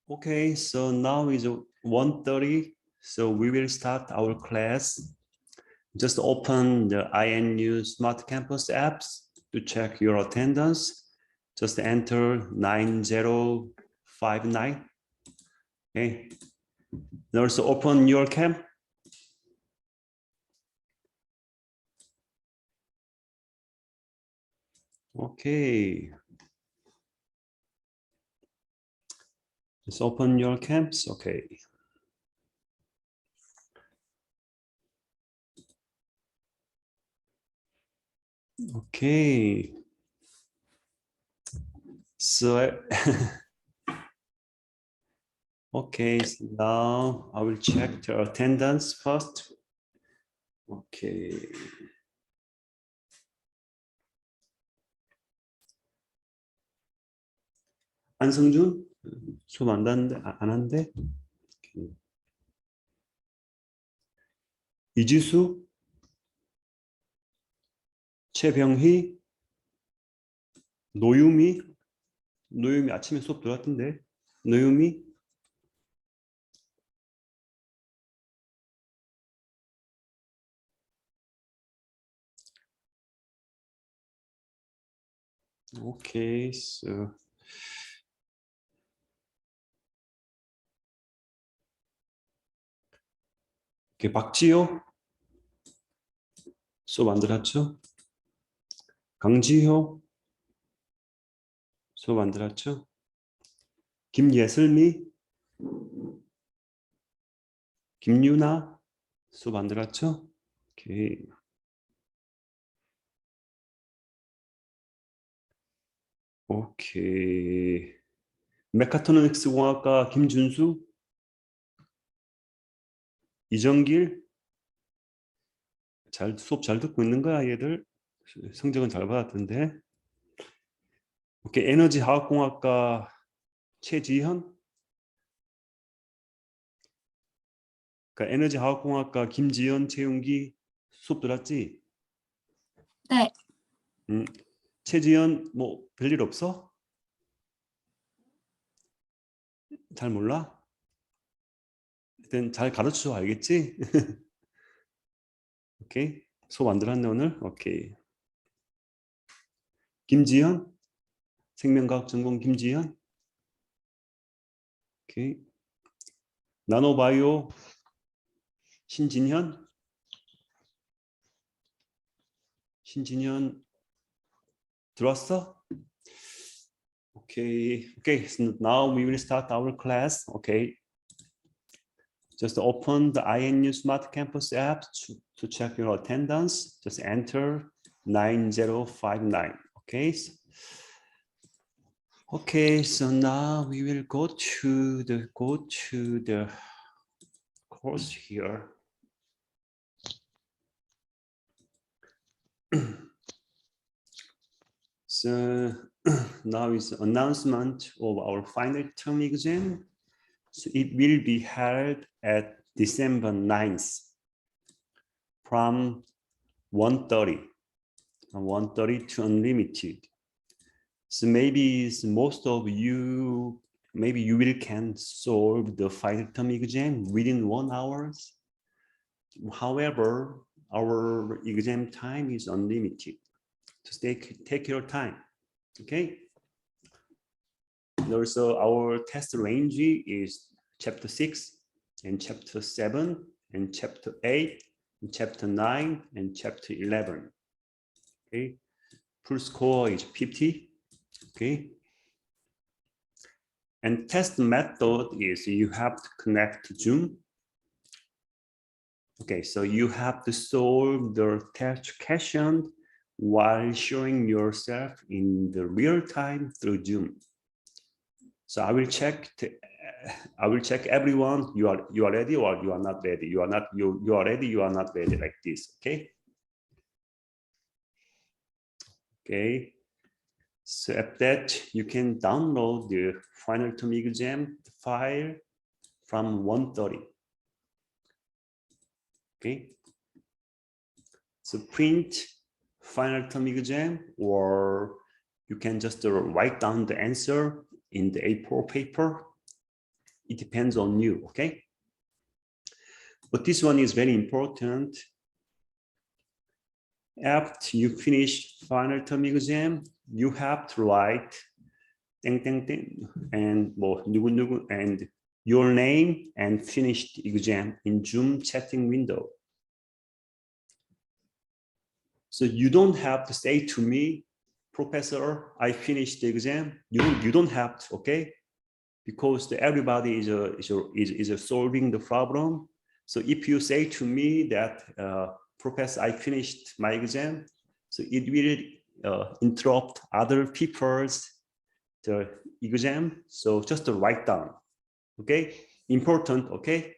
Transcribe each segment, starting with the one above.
Okay, so now is 1:30, so we will start our class. Just open the INU Smart Campus apps to check your attendance. Just enter 9059. Okay. Also open your cam. Okay. Just open your camps. Okay. Okay. So, okay, so now I will check the attendance first. Okay. 안성준? 수업 안 한대? 이지수? 최병희? 노유미? 노유미 아침에 수업 들어왔던데? 노유미? 오케이, so. 오케이, 박지효? 수업 안 들었죠? 강지효? 수업 안 들었죠? 김예슬미? 김유나? 수업 안 들었죠? 오케이. 오케이. 메카트로닉스 공학과 김준수? 이정길? 수업 잘 듣고 있는 거야, 얘들? 성적은 잘 받았던데. 오케이. 에너지 화학공학과 최지현? 그러니까 에너지 화학공학과 김지연, 최윤기 수업 들었지? 네. 최지연 뭐 별일 없어? 잘 몰라? 일단 잘 가르쳐 알겠지? 오케이. 수업 안 들었네 오늘? 오케이. 김지현? 생명과학 전공 김지현? 오케이. 나노바이오 신진현? 신진현 들어왔어? Okay, okay, so now we will start our class. Okay, just open the INU Smart Campus app to check your attendance. Just enter 9059. Okay, okay, so now we will go to the course here. So now is announcement of our final term exam. So it will be held at December 9th from 1:30 to unlimited. So maybe most of you, maybe you will can solve the final term exam within 1 hour. However, our exam time is unlimited. Just take your time, okay? And also our test range is chapter 6 and chapter 7 and chapter 8 and chapter 9 and chapter 11. Okay, full score is 50. Okay, and test method is you have to connect to Joon. Okay, so you have to solve the test question while showing yourself in the real time through Joon. So I will check everyone. You are ready or you are not ready. You are ready. You are not ready, like this. Okay. Okay. So at that you can download the final term exam file from 1:30. Okay. So print final term exam, or you can just write down the answer in the A4 paper. it depends on you, okay? But this one is very important. After you finish final term exam, you have to write and and your name and finished exam in Zoom chatting window. So you don't have to say to me, Professor, I finished the exam. You don't have to, okay? Because everybody is solving the problem. So if you say to me that, Professor, I finished my exam, so it will interrupt other people's the exam. So just to write down, okay? Important, okay?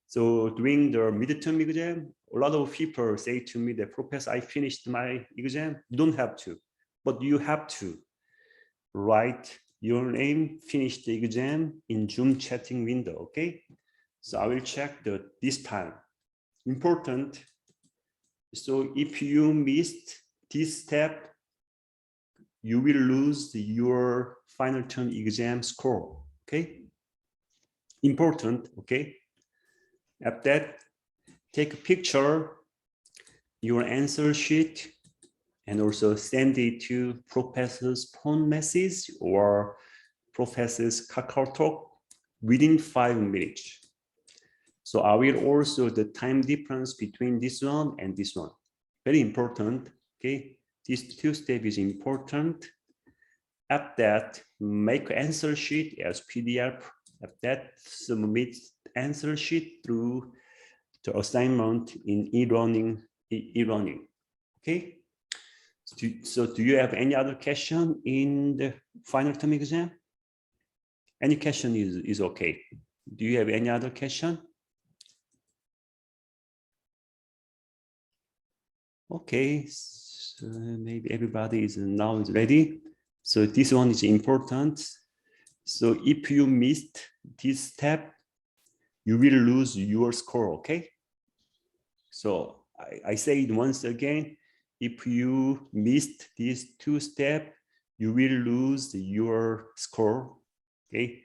So during the midterm exam, a lot of people say to me that, Professor, I finished my exam. You don't have to, but you have to write your name, finish the exam in Zoom chatting window, okay? So I will check this time. Important. So if you missed this step, you will lose your final term exam score, okay? Important, okay? After that, take a picture, your answer sheet, and also send it to professor's phone message or professor's KakaoTalk within 5 minutes. So I will also the time difference between this one and this one. Very important, okay? These two steps is important. After that, make answer sheet as PDF. After that, submit answer sheet through the assignment in e-learning, okay? So do you have any other question in the final term exam? Any question is okay. Do you have any other question? Okay, so maybe everybody is now ready. So this one is important. So if you missed this step, you will lose your score, okay? So I say it once again, if you missed these two steps, you will lose your score, okay?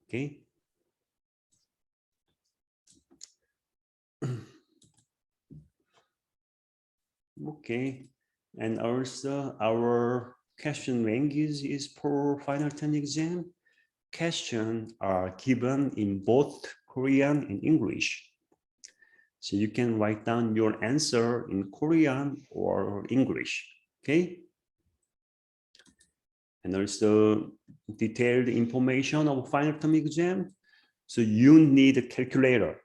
Okay. Okay, and also our question range is for final term exam. Questions are given in both Korean and English. So you can write down your answer in Korean or English, okay? And also detailed information of final term exam. So you need a calculator.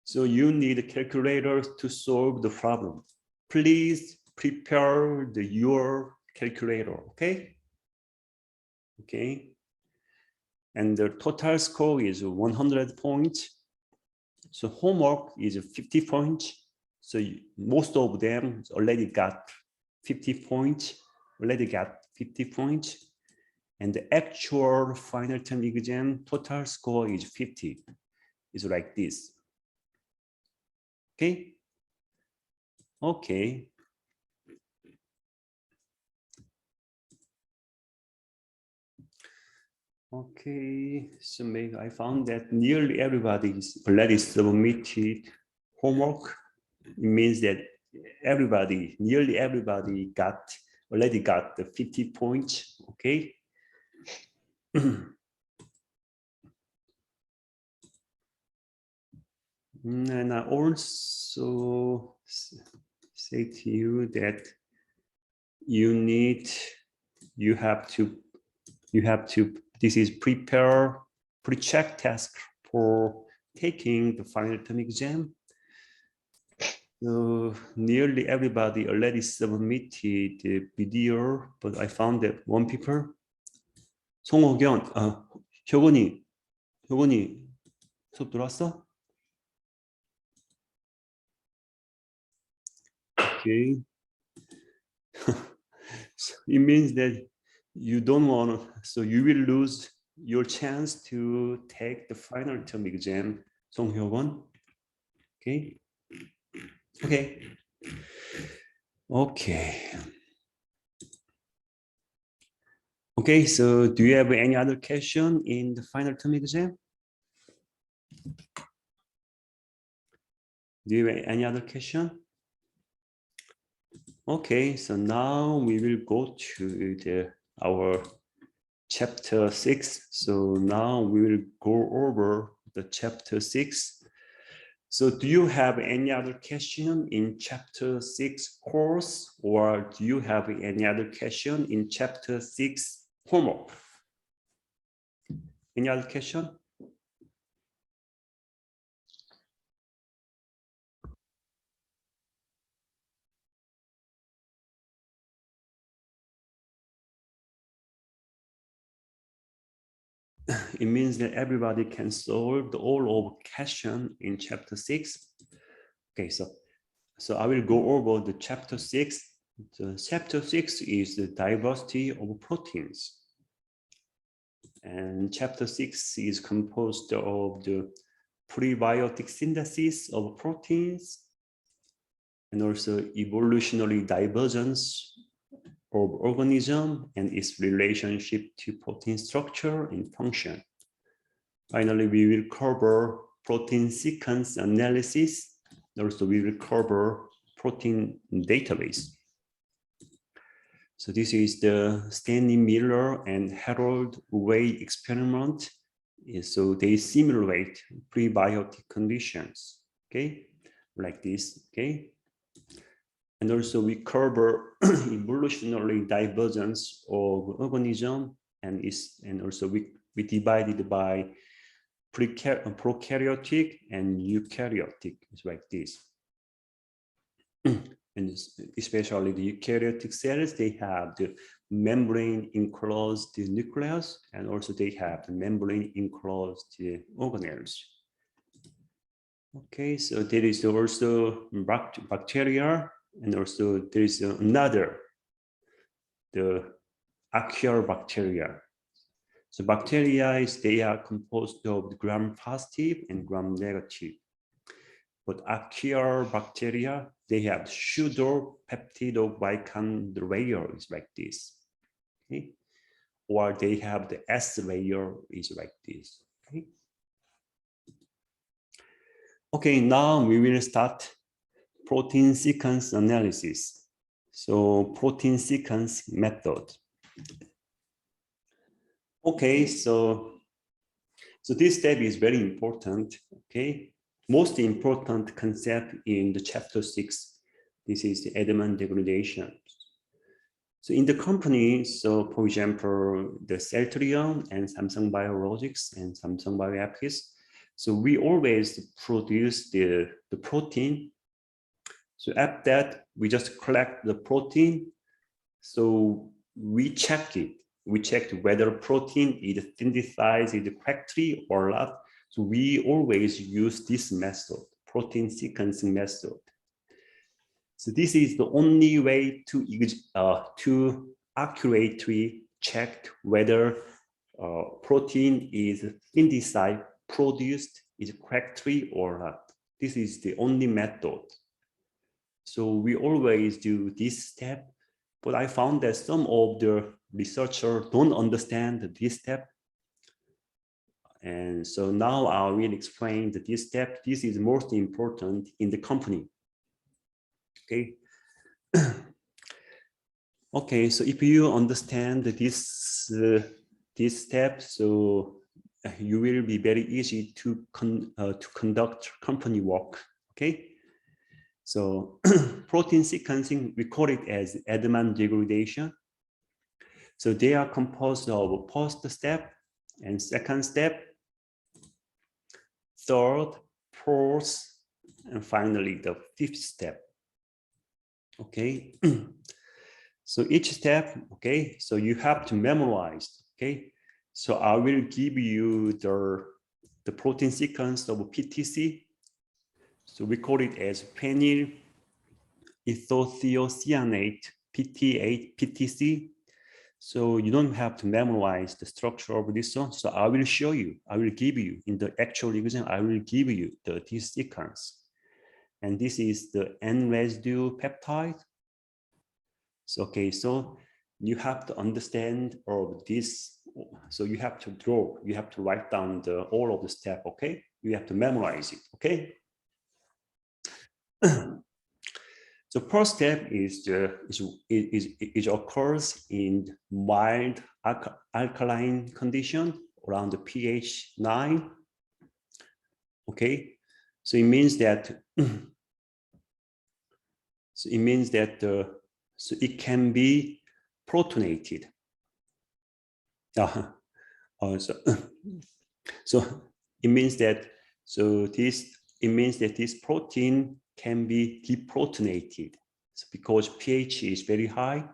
So you need a calculator to solve the problem. Please prepare your calculator, okay? Okay. And the total score is 100 points. So homework is 50 points. So most of them already got 50 points, And the actual final term exam total score is 50. It's like this. Okay. Okay. Okay, so maybe I found that nearly everybody is already submitted homework. It means that nearly everybody already got the 50 points, okay? And I also say to you that you have to, this is pre-check task for taking the final term exam. So nearly everybody already submitted the video, but I found that one people. 송호견, 효건이 수업 들어왔어? Okay. So it means that you don't want to, so you will lose your chance to take the final term exam, 송효건. Okay. Okay. Okay. Okay, so do you have any other question in the final term exam? Do you have any other question? Okay, so now we will go to our chapter 6. So now we will go over the chapter 6. So do you have any other question in chapter 6 course, or do you have any other question in chapter 6 homework? Any other question? It means that everybody can solve the all of question in chapter 6. Okay, so I will go over the chapter 6. The chapter 6 is the diversity of proteins. And chapter 6 is composed of the prebiotic synthesis of proteins and also evolutionary divergence of organism and its relationship to protein structure and function. Finally, we will cover protein sequence analysis. Also, we will cover protein database. So this is the Stanley Miller and Harold Way experiment. So they simulate prebiotic conditions, okay, like this, okay. And also we cover evolutionary divergence of organism, and also we divided by prokaryotic and eukaryotic. It's like this. And especially the eukaryotic cells, they have the membrane enclosed nucleus, and also they have the membrane enclosed organelles. Okay, so there is also bacteria, and also there is another, the archaeobacteria. So bacteria they are composed of gram-positive and gram-negative. But archaeobacteria, they have pseudo peptidoglycan layer is like this, okay? Or they have the S layer is like this, okay? Okay, now we will start protein sequence analysis. So protein sequence method. Okay, so this step is very important, okay? Most important concept in the chapter 6. This is the element degradation. So in the company, so for example, the Celtrion and Samsung Biologics and Samsung Bioepics, so we always produce the protein. So after that, we just collect the protein. So we check it. We checked whether protein is synthesized correctly or not. So we always use this method, protein sequencing method. So this is the only way to accurately check whether protein is synthesized, produced is correctly or not. This is the only method. So we always do this step, but I found that some of the researchers don't understand this step. And so now I will explain that this step, this is most important in the company. Okay. Okay, so if you understand this step, so you will be very easy to conduct company work. Okay. So protein sequencing, we call it as element degradation. So they are composed of first step and second step, third, fourth, and finally the fifth step. Okay. So each step, okay, so you have to memorize, okay. So I will give you the protein sequence of PTC. So we call it as phenyl isothiocyanate PTC. So you don't have to memorize the structure of this one. So I will show you, I will give you in the actual exam, I will give you this sequence. And this is the N residue peptide. So, okay, so you have to understand all of this. So you have to draw, you have to write down all of the step, okay? You have to memorize it, okay? So first step is occurs in mild alkaline condition around the pH 9. Okay, so it means that so it can be protonated. So it means that this protein can be deprotonated, so because pH is very high.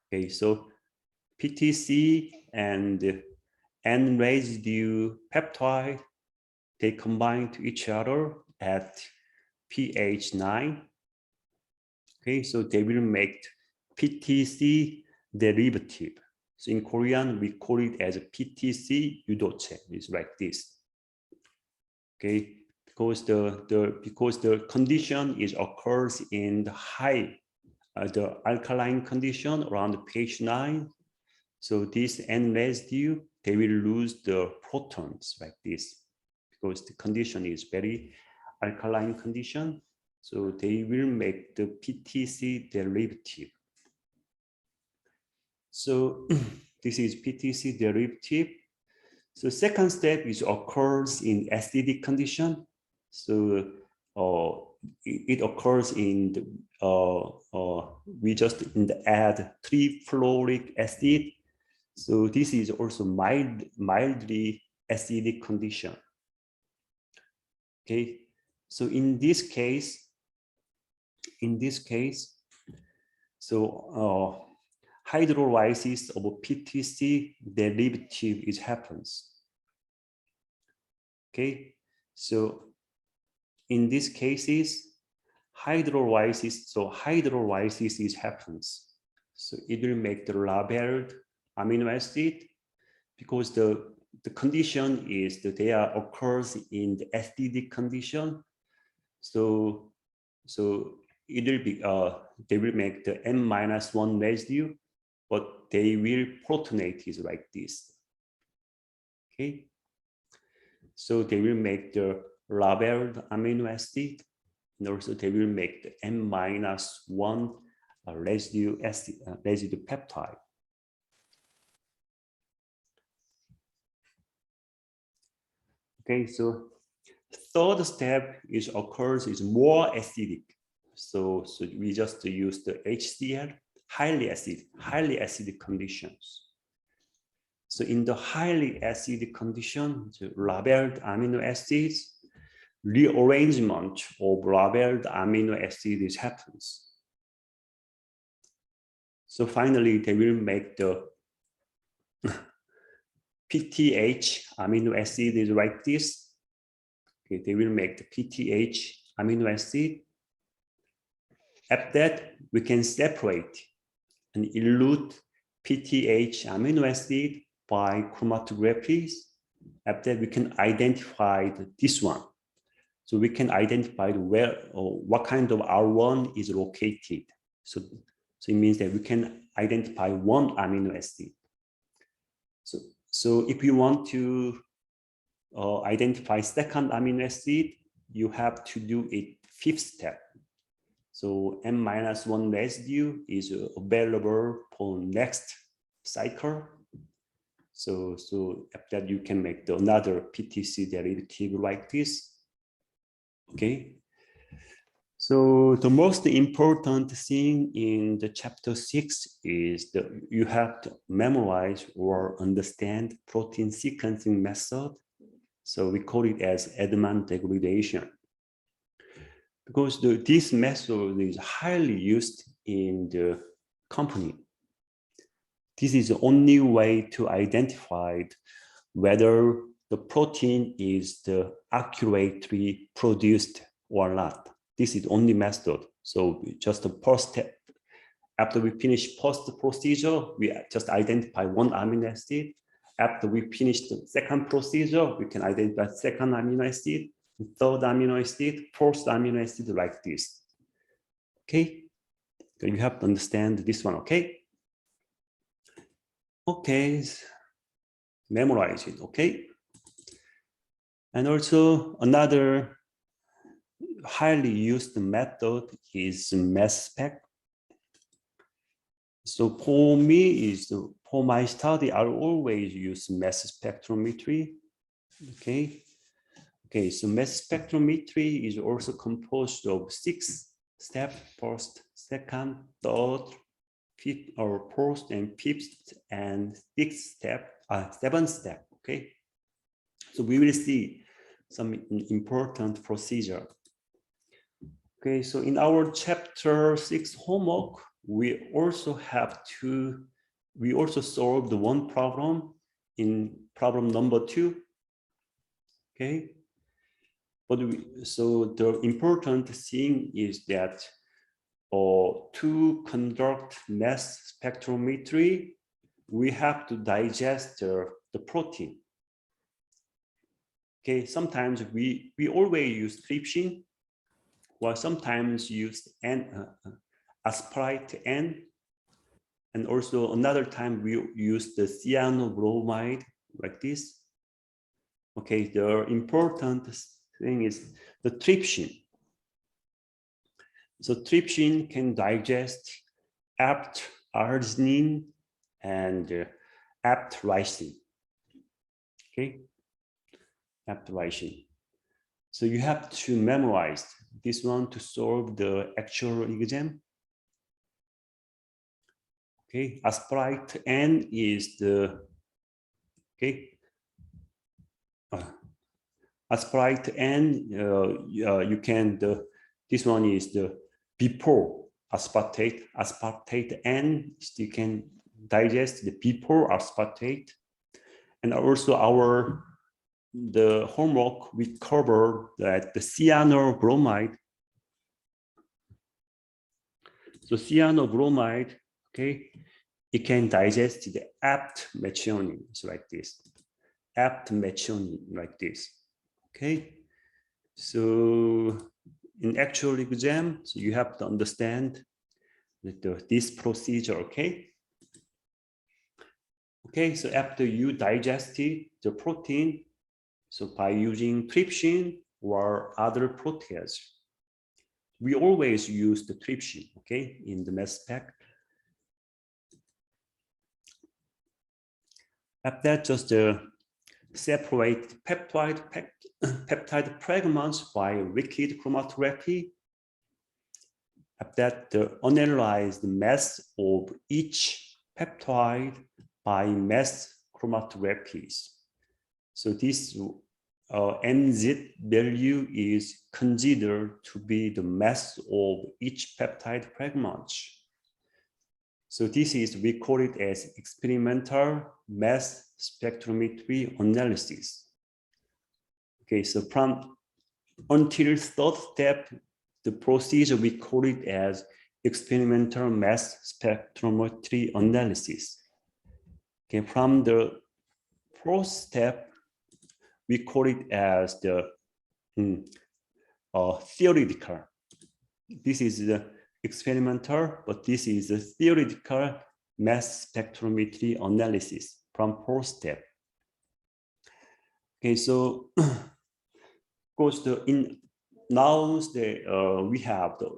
Okay, so PTC and N-residue peptide, they combine to each other at pH 9. Okay, so they will make PTC derivative. So in Korean, we call it as a PTC 유도체. It's like this. Okay, because the condition occurs in the high, the alkaline condition around pH 9. So this N residue, they will lose the protons like this, because the condition is very alkaline condition. So they will make the PTC derivative. So this is PTC derivative. So second step occurs in acidic condition. So it occurs in we just add 3-fluoric acid. So this is also mildly acidic condition. Okay, so in this case, so hydrolysis of PTC derivative happens. Okay, so in these cases, hydrolysis happens. So it will make the labeled amino acid, because the condition is that they occurs in the acidic condition. So it will be they will make the N-1 residue, but they will protonate it like this. Okay, so they will make the labeled amino acid, and also they will make the N-1 residue peptide. Okay, so third step occurs more acidic. So we just use the HCl, highly acidic conditions. So in the highly acidic condition, the labeled amino acids, rearrangement of labeled amino acids happens. So finally, they will make the PTH amino acid is like this. Okay, they will make the PTH amino acid. After that, we can separate and elute PTH amino acid by chromatography. After that, we can identify this one. So we can identify where or what kind of R1 is located. So it means that we can identify one amino acid. So if you want to identify second amino acid, you have to do it fifth step. So N-1 residue is available for next cycle. So after that, you can make another PTC derivative like this. Okay. So the most important thing in the chapter 6 is that you have to memorize or understand protein sequencing method. So we call it as Edman degradation, because this method is highly used in the company. This is the only way to identify whether the protein is accurately produced or not. This is the only method. So just the first step. After we finish post procedure, we just identify one amino acid. After we finish the second procedure, we can identify second amino acid, third amino acid, fourth amino acid like this. Okay, You have to understand this one, okay? Okay, memorize it, okay? And also another highly used method is mass spec. So for me, for my study, I always use mass spectrometry. Okay. Okay, so mass spectrometry is also composed of 6 steps: first, second, third, fifth, or fourth, and fifth, and sixth step, 7th step. Okay. So we will see some important procedure. Okay, so in our chapter 6 homework, we also solved the one problem in problem number 2. Okay, but so the important thing is that to conduct mass spectrometry, we have to digest the protein. Okay, sometimes we always use trypsin, or sometimes use aspartate N, and also another time we use the cyanobromide like this. Okay, the important thing is the trypsin. So trypsin can digest apt-arginine and apt-ricin. Okay, apt-ricin. So you have to memorize this one to solve the actual exam. Okay, aspartate N is the, okay, aspartate N, you can, this one is the before aspartate N, you can digest the before aspartate. And also the homework, we cover that the cyanobromide. So cyanobromide, okay, it can digest the apt-methionine, so like this, apt-methionine like this. Okay, so in actual exam, so you have to understand that this procedure. Okay. Okay, so after you digested the protein, so by using trypsin or other protease, we always use the trypsin, okay, in the mass spec. After that, just separate peptide fragments by liquid chromatography. After that, analyze the mass of each peptide by mass chromatographies. So this MZ value is considered to be the mass of each peptide fragment. So this is, we call it as experimental mass spectrometry analysis. Okay, so from until 3rd step, the procedure, we call it as experimental mass spectrometry analysis. Okay, from the 4th step, we call it as the theoretical. This is the experimental, but this is the theoretical mass spectrometry analysis from 4th step. Okay, so of course now we have the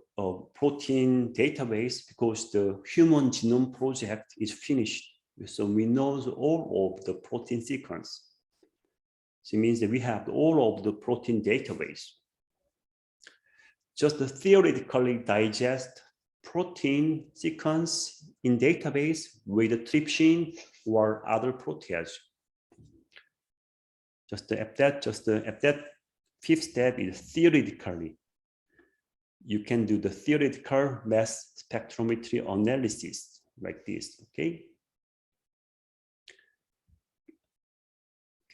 protein database because the human genome project is finished. So we know all of the protein sequence. So it means that we have all of the protein database. Just theoretically digest protein sequence in database with the trypsin or other protease. At that 5th step is theoretically. You can do the theoretical mass spectrometry analysis like this, okay?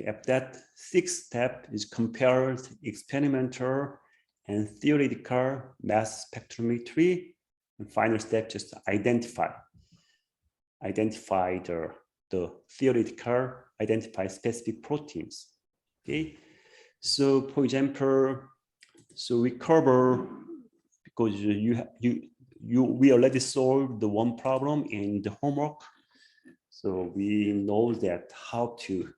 At that 6th step is compared experimental and theoretical mass spectrometry. And final step, just identify the theoretical, identify specific proteins. Okay, so for example, so we cover, because we already solved the one problem in the homework. So we know that how to,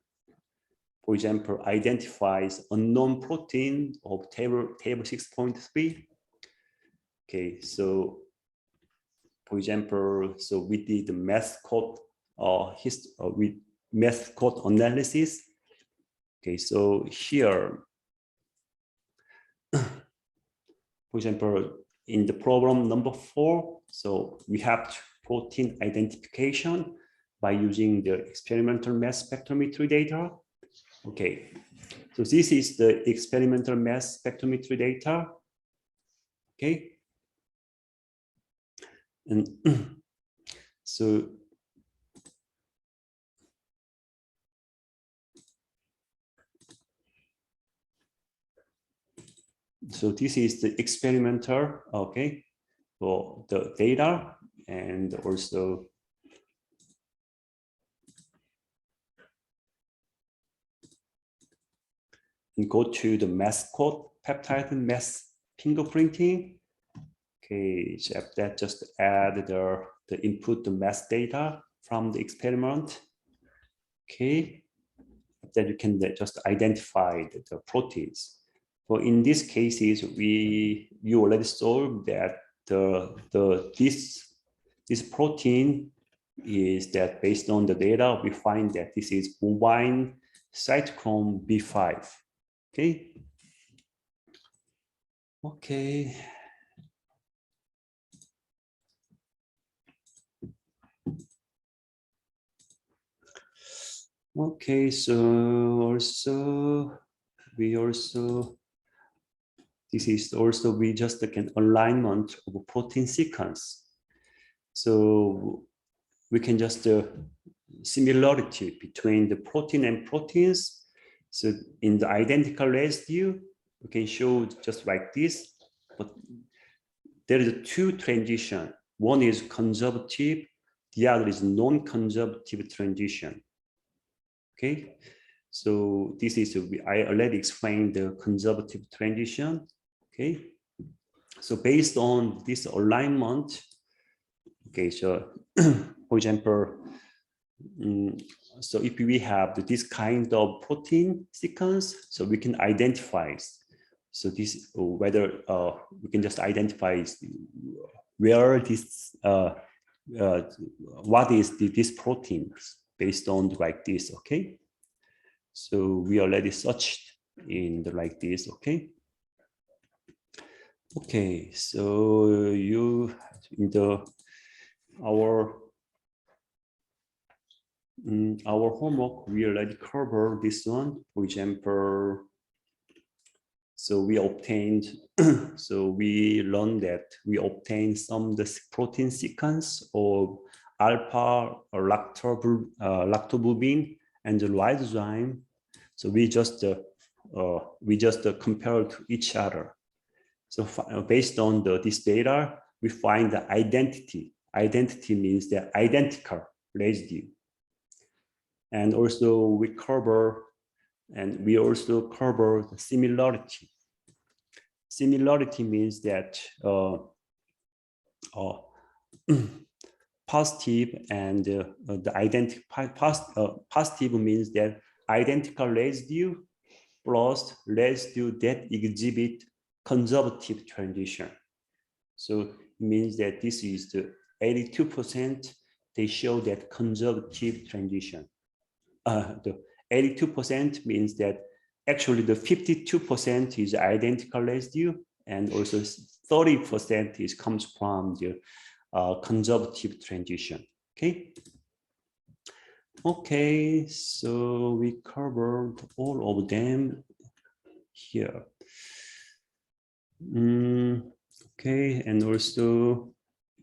for example, identifies unknown protein of table 6.3. Okay, so for example, so we did the math code with math code analysis. Okay, so here, for example, in the problem number 4, so we have protein identification by using the experimental mass spectrometry data. Okay, so this is the experimental mass spectrometry data. Okay, and so this is the experimental, okay, for the data, and also and go to the mass code peptide mass fingerprinting. Okay, so after that, just add the input, the mass data from the experiment. Okay, then you can just identify the proteins. So in these cases, you already solved that this protein is that based on the data, we find that this is bovine cytochrome B5. Okay. Okay. Okay, so also this is also we just an alignment of a protein sequence. So we can just similarity between the protein and proteins. So in the identical residue, we can show just like this, but there is a two transition. One is conservative, the other is non-conservative transition. Okay, so this is, I already explained the conservative transition. Okay, so based on this alignment, okay, so for example, so if we have this kind of protein sequence, so we can identify, so this whether we can just identify where this what is this proteins based on like this. Okay, so we already searched in the like this. Okay. Okay, so you in the our homework, we already covered this one. For example, so we obtained, so we learned that we obtained some the protein sequence of alpha or lactobubin and the lysozyme. So we just compare to each other. So based on this data, we find the identity. Identity means the identical residue. And also we also cover the similarity. Similarity means that positive and the identical positive means that identical residue plus residue that exhibit conservative transition. So it means that this is the 82%. They show that conservative transition. The 82% means that actually the 52% is identical residue, and also 30% comes from the conservative transition. Okay. Okay, so we covered all of them here. Okay, and also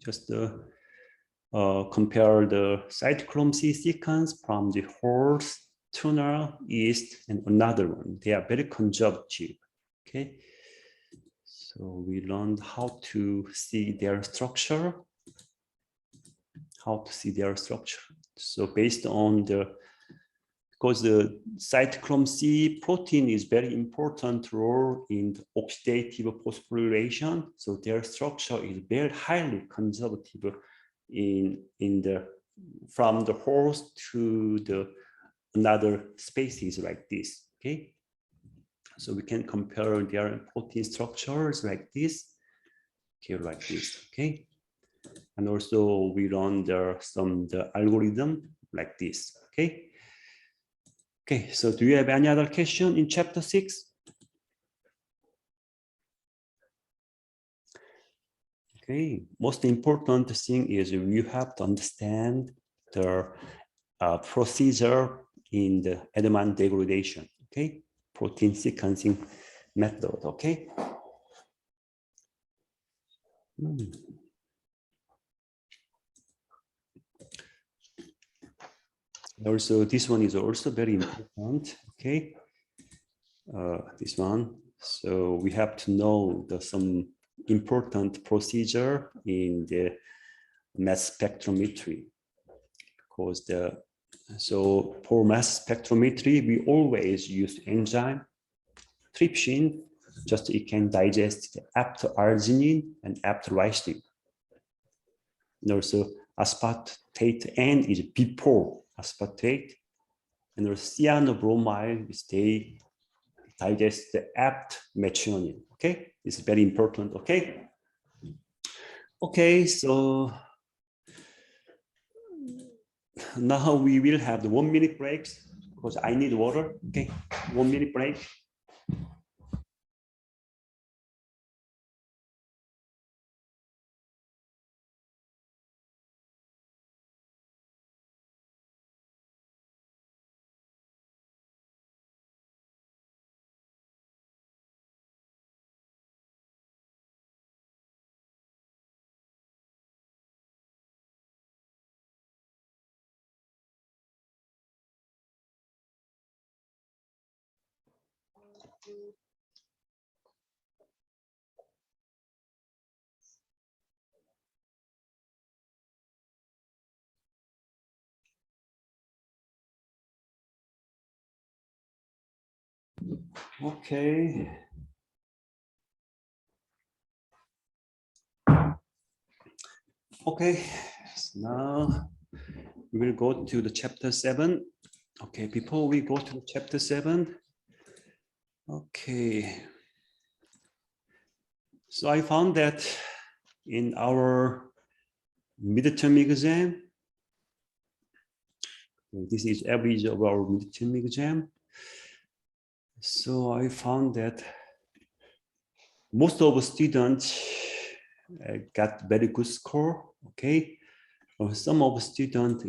just compare the cytochrome C sequence from the horse, tuna, yeast, and another one. They are very conservative. Okay, so we learned how to see their structure. So based on the because the cytochrome C protein is very important role in the oxidative phosphorylation. So their structure is very highly conservative in the from the host to the another species like this. Okay, so we can compare their protein structures like this, okay, like this. Okay, and also we run the algorithm like this. Okay. Okay, so do you have any other question in chapter 6? Okay, most important thing is you have to understand the procedure in the Edelman degradation, okay? Protein sequencing method, okay? Also, this one is also very important, okay? This one. So we have to know some important procedure in the mass spectrometry, because so for mass spectrometry we always use enzyme trypsin, just it can digest after arginine and after lysine. And also aspartate N is before aspartate, and also cyanobromide is they digest the after methionine. Okay, this is very important. Okay. Okay, so now we will have the 1 minute breaks because I need water. Okay, 1 minute break. Okay. Okay, so now we will go to the chapter 7. Okay, before we go to chapter 7, okay. So I found that in our midterm exam, this is average of our midterm exam. So I found that most of the students got very good score. Okay, some of the students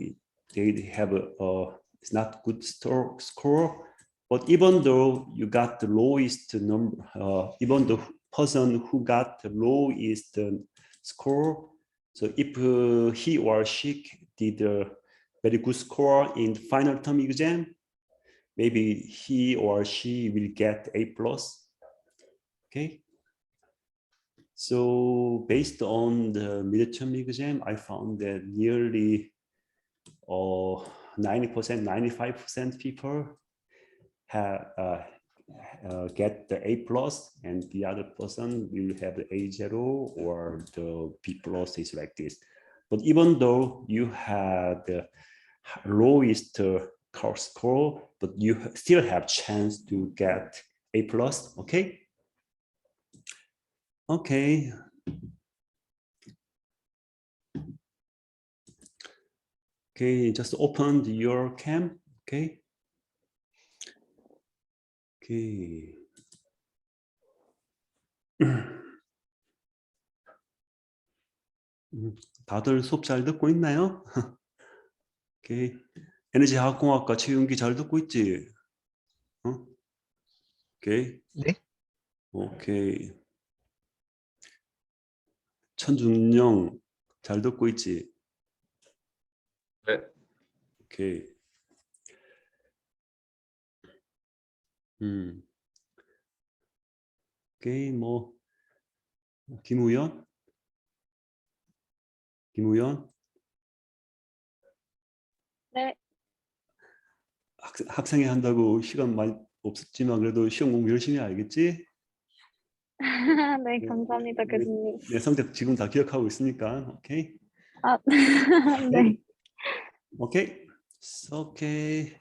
they have it's not good score, but even though you got the lowest number, even the person who got the lowest score, so if he or she did a very good score in the final term exam, maybe he or she will get A+. Okay. So based on the midterm exam, I found that nearly 90%, 95% people have get the A+, and the other person will have the A0 or the B+ is like this. But even though you had the lowest score, but you still have chance to get A+, okay? Okay. Okay, just open your cam, okay? Okay. 다들 수업 잘 듣고 있나요? 오케이. 에너지 화학공학과 최윤기 잘 듣고 있지? 어? 오케이. 네? 오케이. 천준영 잘 듣고 있지? 네. 오케이. 오케이, 뭐 김우연? 김우연? 네. 학생회 한다고 시간 많이 없었지만 그래도 시험 공부 열심히 해, 알겠지? 네, 감사합니다, 교수님. 내 성적 지금 다 기억하고 있으니까. 오케이. 아, 네. Okay. Okay.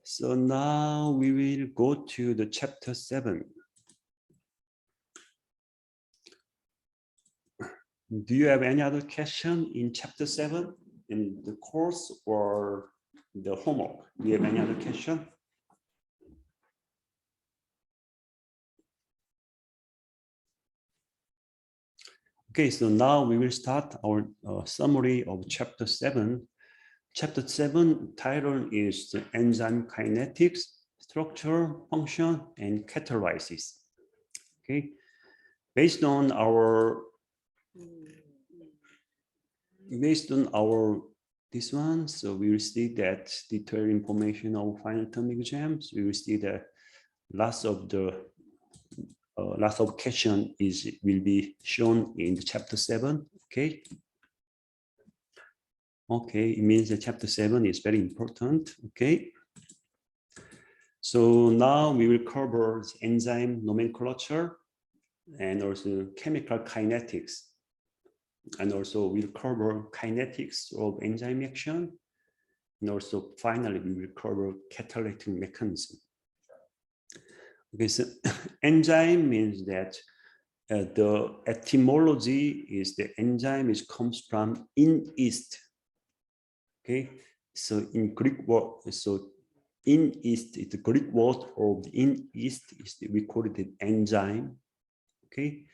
So now we will go to the chapter 7. Do you have any other question in chapter 7 in the course or the homework? Do you have any other question? Okay, so now we will start our summary of chapter 7. Chapter 7 title is the Enzyme Kinetics, Structure, Function, and Catalysis. Okay, based on our this one, so we will see that detailed information of final term exams. We will see that lots of question will be shown in the chapter 7. Okay. Okay, it means that chapter 7 is very important. Okay. So now we will cover enzyme nomenclature and also chemical kinetics. And also we'll cover kinetics of enzyme action. And also finally, we will cover catalytic mechanism. Okay, so enzyme means that the etymology is the enzyme comes from in yeast. Okay, so in Greek word, so in yeast is the Greek word of in yeast is we call it an enzyme. Okay,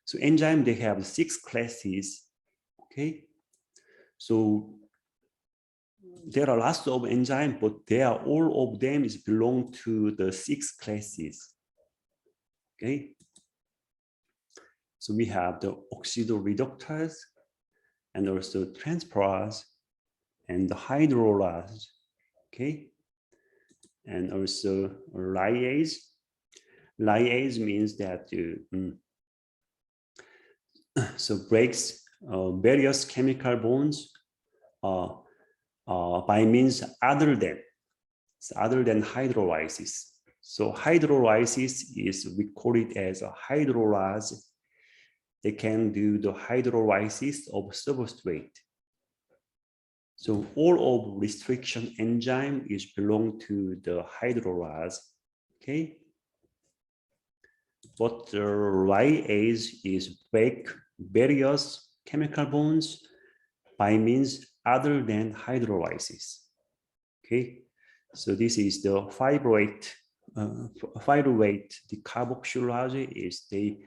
so enzyme they have 6 classes. Okay, so there are lots of enzymes, but they are all of them belong to the 6 classes. Okay, so we have the oxidoreductase and also transferase and the hydrolase. Okay, and also lyase. Lyase means that so breaks various chemical bonds by means other than hydrolysis. So hydrolysis is, we call it as a hydrolase. They can do the hydrolysis of substrate. So all of restriction enzyme belong to the hydrolase. Okay. But the lyase break various chemical bonds by means other than hydrolysis. Okay, so this is the fibrate decarboxylase is they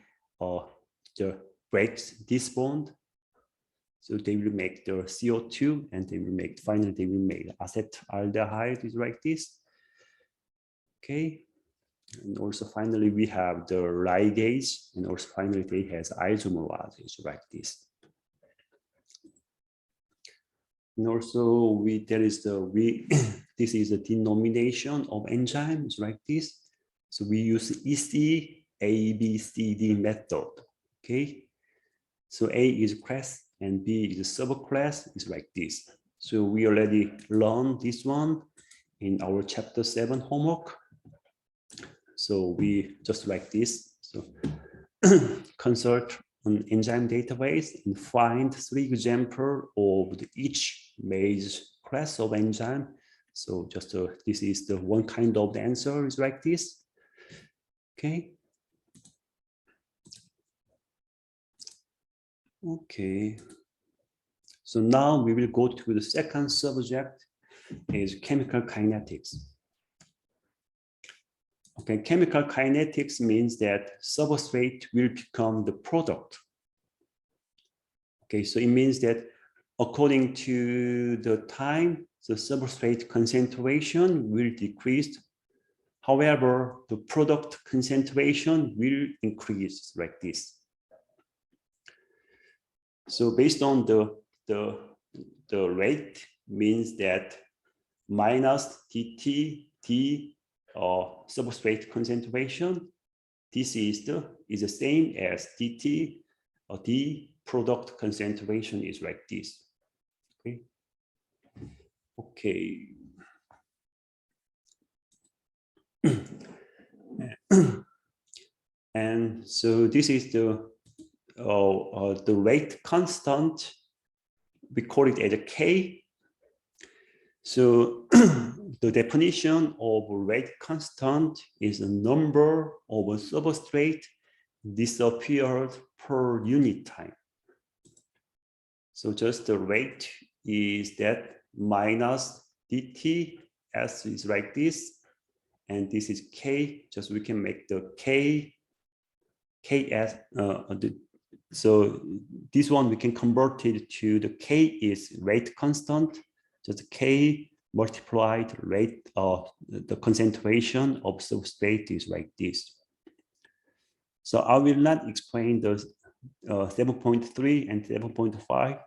breaks this bond. So they will make the CO2 and they will make finally they will make acetaldehyde is like this. Okay. And also finally we have the ligase and also finally they has isomerase like this. And also this is the denomination of enzymes like this. So we use EC ABCD method. Okay. So A is class and B is a subclass is like this. So we already learned this one in our chapter 7 homework. So we just like this. So consult an enzyme database and find 3 examples of each major class of enzyme. So just this is the one kind of the answer is like this. Okay. Okay. So now we will go to the second subject is chemical kinetics. Okay, chemical kinetics means that substrate will become the product. Okay, so it means that according to the time, the substrate concentration will decrease. However, the product concentration will increase like this. So based on the rate means that minus dt d substrate concentration, this is the same as dt or d product concentration is like this. Okay. Okay. And so this is the rate constant. We call it as a K. So the definition of rate constant is a number of a substrate disappeared per unit time. So just the rate is that minus dt, s is like this, and this is k. Just we can make the ks. So this one we can convert it to the k is rate constant. Just k multiplied rate of the concentration of substrate is like this. So I will not explain the 7.3 and 7.5.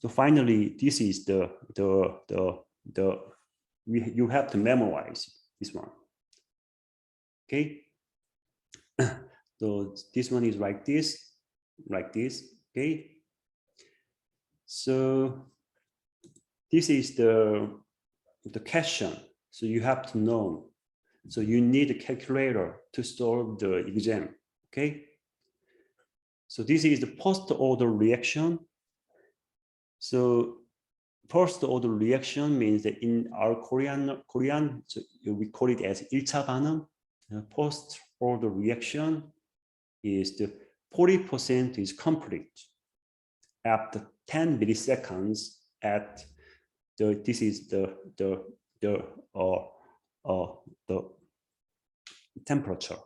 So finally, this is you have to memorize this one. Okay. So this one is like this. Okay. So this is the question. So you have to know. So you need a calculator to solve the exam. Okay. So this is the first order reaction. So first order reaction means that in our Korean, so we call it as 1차 반응. First order reaction is the 40% is complete after 10 milliseconds at this is the temperature.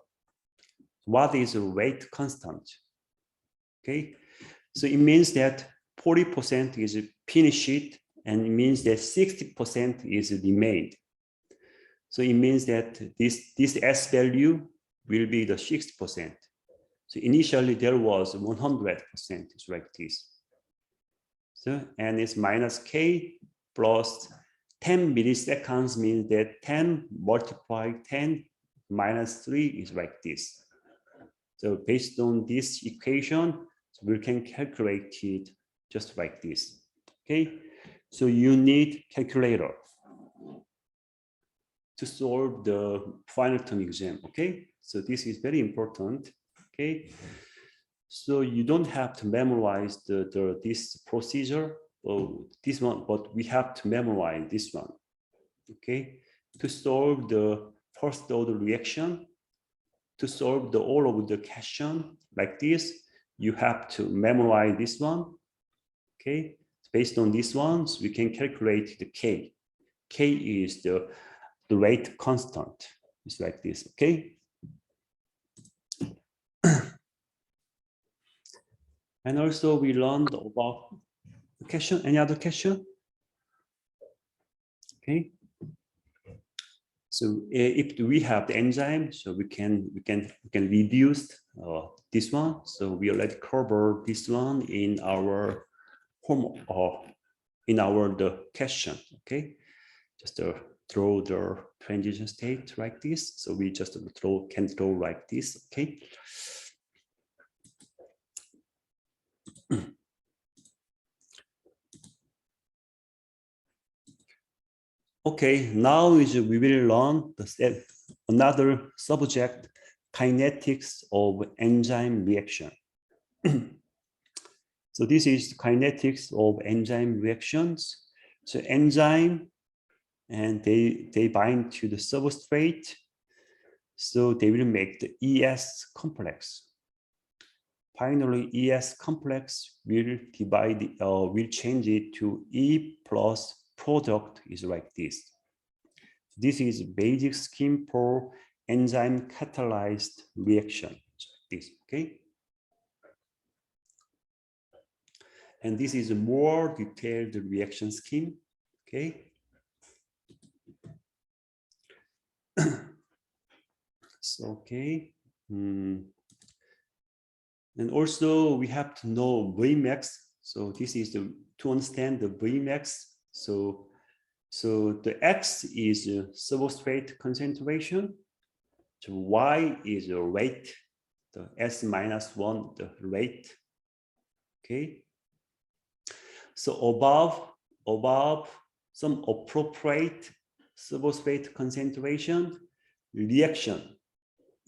What is the rate constant? Okay, so it means that 40% is finished, and it means that 60% is remained. So it means that this S value will be the 60%. So initially there was 100%, it's like this. So, and it's minus K plus 10 milliseconds means that 10 multiplied 10 minus 3 is like this. So based on this equation, we can calculate it just like this. Okay, so you need calculator to solve the final term exam. Okay, so this is very important. Okay, so you don't have to memorize this procedure or this one, but we have to memorize this one. Okay, to solve the first order reaction, to solve the all of the question like this, you have to memorize this one. Okay, based on these ones, we can calculate the K. K is the rate constant. It's like this. Okay. And also we learned about the question. Any other question? Okay. So if we have the enzyme, so we can reduce this one. So we already cover this one in our the question. Okay, just throw the transition state like this. So we just can throw like this. Okay. Okay, now we will learn another subject, kinetics of enzyme reaction. So this is kinetics of enzyme reactions. So enzyme, and they bind to the substrate. So they will make the ES complex. Finally, ES complex will will change it to E plus product is like this. This is basic scheme for enzyme catalyzed reaction. This, okay. And this is a more detailed reaction scheme. Okay. So, okay. And also we have to know Vmax. So this is to understand the Vmax. So the X is substrate concentration. So Y is a rate. The S minus 1, the rate. Okay. So above some appropriate substrate concentration, reaction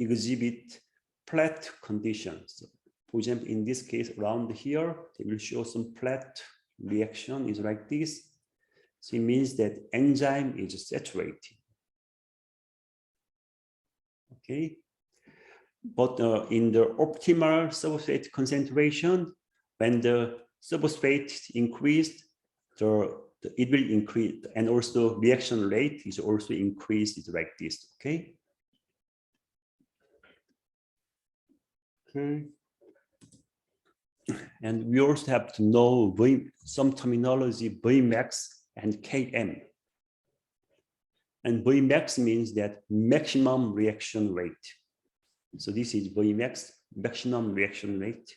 exhibit flat conditions. For example, in this case, around here, they will show some flat reaction is like this. So it means that enzyme is saturated. Okay. But in the optimal substrate concentration, when the substrate increased, it will increase, and also reaction rate is also increased like this. Okay. Okay. And we also have to know some terminology, Vmax and Km. And Vmax means that maximum reaction rate. So this is Vmax, maximum reaction rate.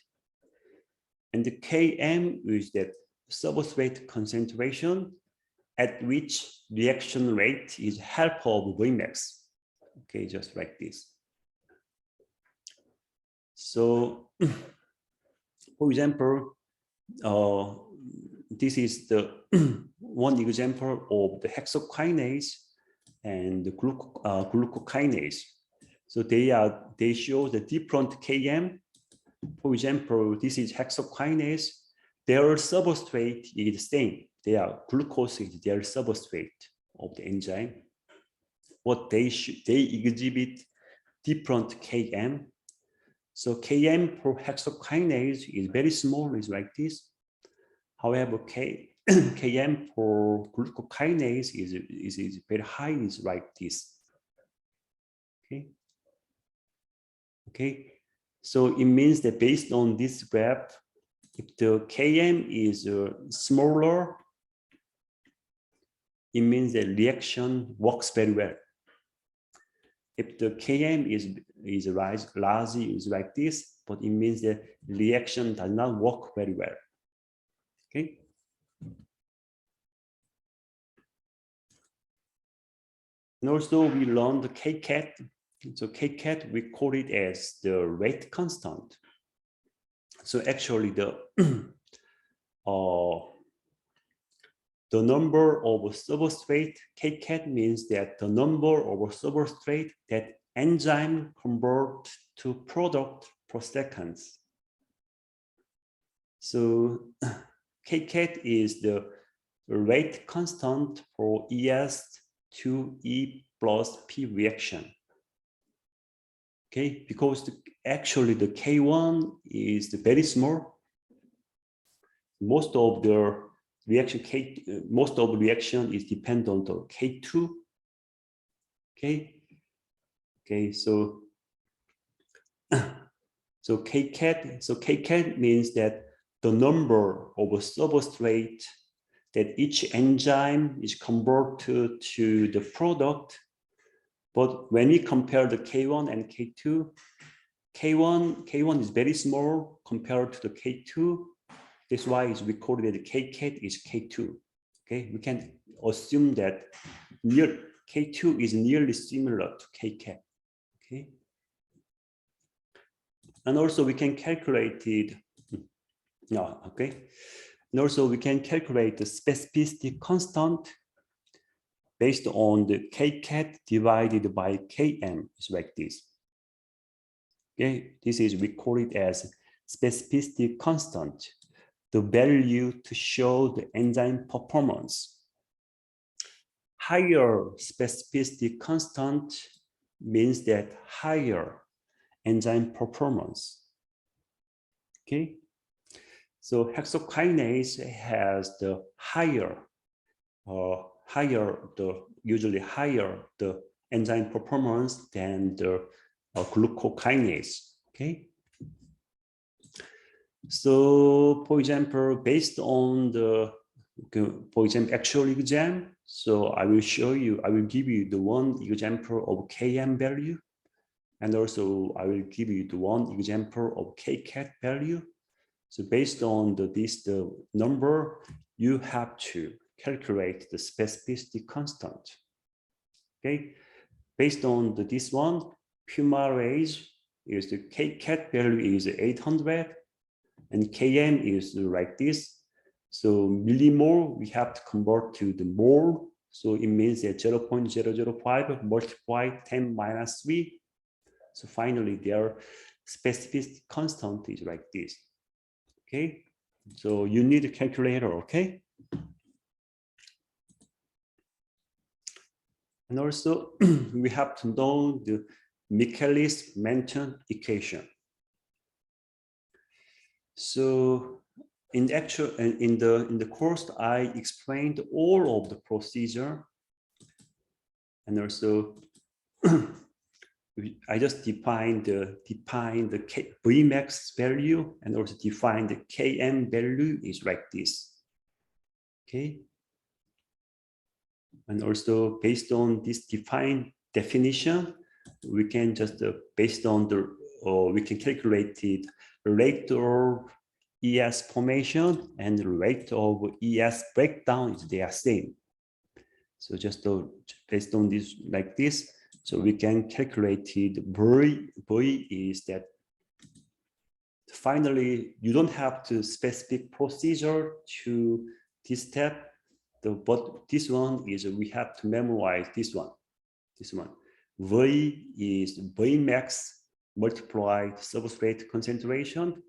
And the Km is that substrate concentration at which reaction rate is half of Vmax. Okay, just like this. So, for example, this is the one example of the hexokinase and the glucokinase. So they show the different Km. For example, this is hexokinase. Their substrate is the same. They are glucose is their substrate of the enzyme. What they exhibit different Km. So Km for hexokinase is very small, is like this. However, Km for glucokinase is very high, is like this. Okay. Okay. So it means that based on this graph, if the Km is smaller, it means the reaction works very well. If the Km is large, is like this, but it means the reaction does not work very well. Okay. And also we learned the Kcat. So Kcat, we call it as the rate constant. So actually the number of substrate, Kcat means that the number of substrate that enzyme convert to product per second. So Kcat is the rate constant for ES to E plus P reaction. Okay, because actually the K1 is very small. Most of the reaction is dependent on the K2. Okay, so Kcat means that the number of substrate that each enzyme is converted to the product. But when we compare the K1 and K2, K1 is very small compared to the K2. That's why it's recorded that Kcat is K2. Okay, we can assume that K2 is nearly similar to Kcat. Okay, and also we can calculate it. No, okay, and also we can calculate the specificity constant based on the Kcat divided by Km. It's like this. Okay, this is recorded as specificity constant, the value to show the enzyme performance. Higher specificity constant means that higher enzyme performance. Okay, so hexokinase has the usually higher the enzyme performance than the glucokinase. Okay. So, for example, based on the, actual exam, so I will give you the one example of Km value, and also I will give you the one example of Kcat value. So based on the number, you have to calculate the specificity constant. Okay, based on this one, fumarase is the Kcat value is 800, and Km is like this. So millimole we have to convert to the mole. So it means that 0.005 multiplied 10 minus 3. So finally, their specificity constant is like this. Okay, so you need a calculator. Okay, and also we have to know the Michaelis-Menten equation. So in the course, I explained all of the procedure, and also I just defined the Vmax value, and also define the Km value is like this. Okay, and also based on this defined definition, we can just based on the we can calculate the rate of ES formation and the rate of ES breakdown. They are same. So just based on this like this, so we can calculate the V is that finally you don't have to specific procedure to this step. But this one is we have to memorize this one. V is Vmax multiplied substrate concentration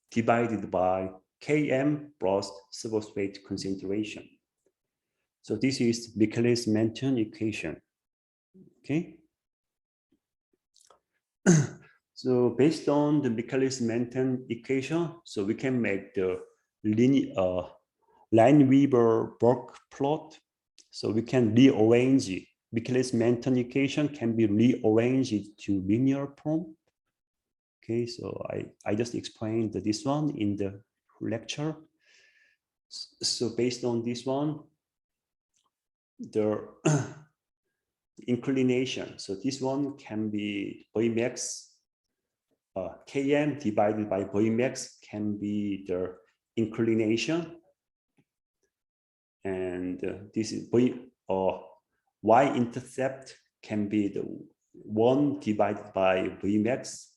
divided by Km plus substrate concentration. So this is Michaelis-Menten equation. Okay. So based on the Michaelis-Menten equation, so we can make the linear Lineweaver-Burke plot. So we can rearrange it. Michaelis-Menten equation can be rearranged to linear form. Okay, so I just explained this one in the lecture. So based on this one, the inclination. So this one can be Vmax, Km divided by Vmax can be the inclination. And this is y-intercept can be the 1 divided by Vmax,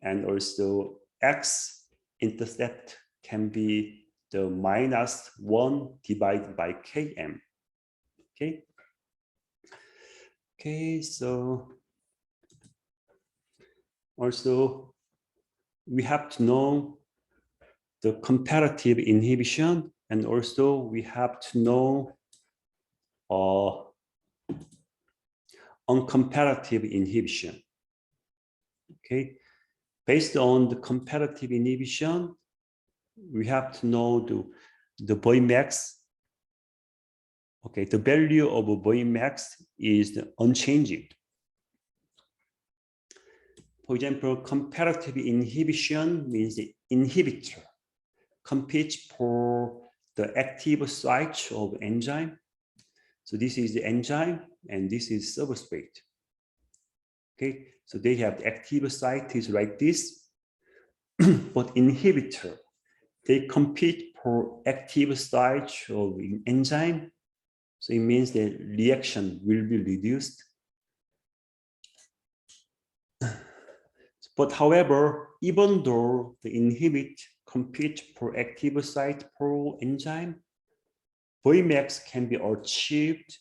and also x-intercept can be the -1 divided by Km. Okay. Okay, so also we have to know the comparative inhibition, and also we have to know on comparative inhibition. Okay, based on the comparative inhibition, we have to know the Vmax. Okay, the value of Vmax is unchanged. For example, comparative inhibition means the inhibitor competes for the active site of enzyme. So this is the enzyme and this is substrate. Okay, so they have the active site is like this, but inhibitor, they compete for active site of enzyme. So it means the reaction will be reduced. But however, even though the inhibit compete for active site for enzyme, Vmax can be achieved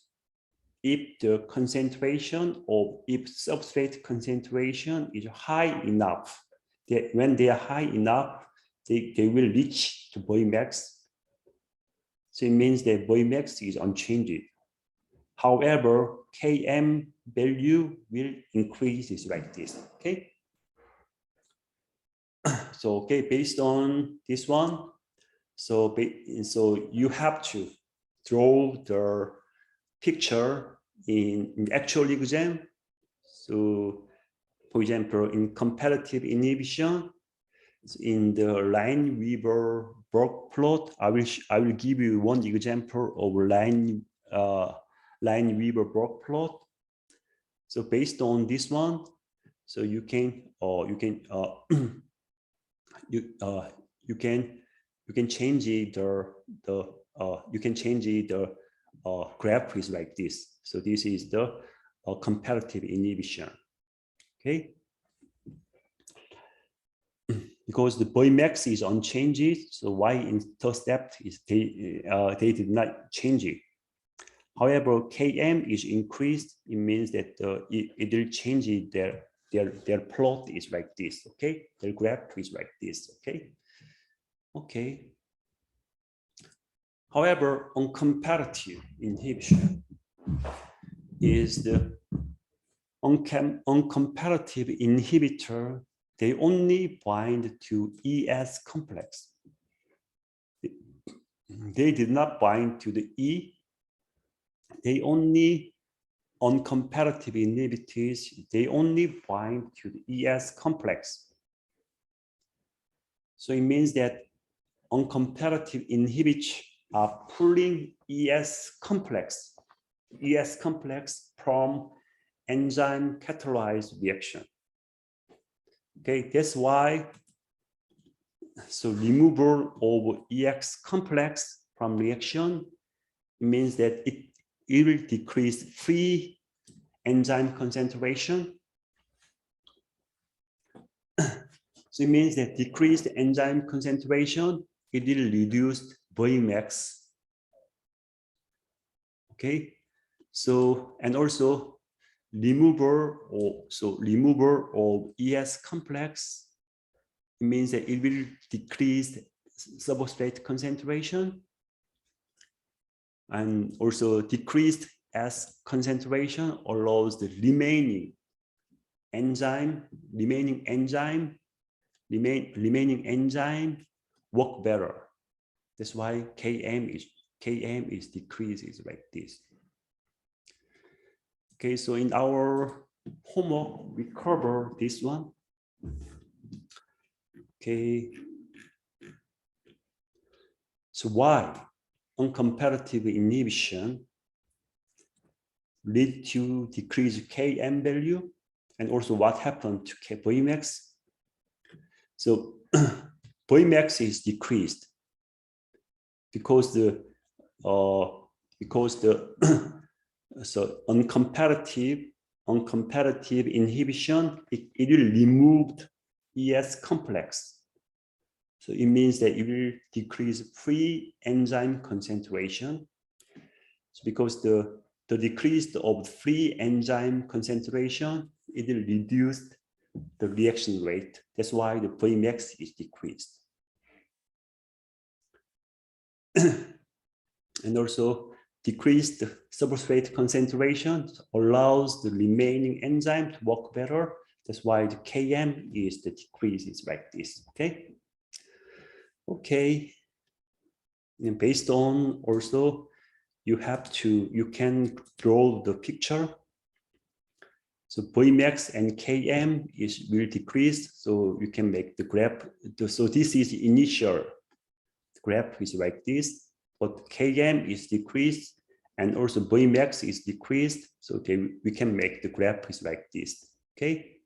if the concentration of if substrate concentration is high enough. When they are high enough, they will reach to Vmax. So it means that Vmax is unchanged. However, Km value will increase is like this. Okay. So okay, based on this one, so you have to draw the picture in actual exam. So for example, in comparative inhibition, in the Lineweaver-Burke plot, I will give you one example of Lineweaver-Burke plot. So based on this one, so you can change the graph is like this. So this is the comparative inhibition. Okay. Because the Vmax is unchanged, so y-intercept is they did not change it. However, Km is increased. It means that it will change their their plot is like this, okay? Their graph is like this, okay? Okay. However, on comparative inhibition is the on comparative inhibitor, they only bind to ES complex. They did not bind to the E. They only, on comparative inhibitors, they only bind to the ES complex. So it means that on comparative inhibitors are pulling ES complex from enzyme catalyzed reaction. Okay, that's why, so removal of EX complex from reaction means that it will decrease free enzyme concentration. So it means that decreased enzyme concentration, it will reduce Vmax. Okay, so, and also removal of ES complex, it means that it will decrease substrate concentration, and also decreased S concentration allows the remaining enzyme work better. That's why Km is decreases like this. Okay, so in our homework we cover this one. Okay, so why uncomparative inhibition lead to decrease Km value, and also what happened to Vmax? So Vmax is decreased because the so uncomparative inhibition, it will remove ES complex. So it means that it will decrease free enzyme concentration. So because the decrease of free enzyme concentration, it will reduce the reaction rate. That's why the Vmax is decreased. And also decreased substrate concentration allows the remaining enzyme to work better. That's why the Km is the decrease is like this. Okay. Okay. And based on also you can draw the picture. So Vmax and Km will decrease. So you can make the graph. So this is the initial graph is like this, but Km is decreased and also Vmax is decreased. So we can make the graph is like this. Okay.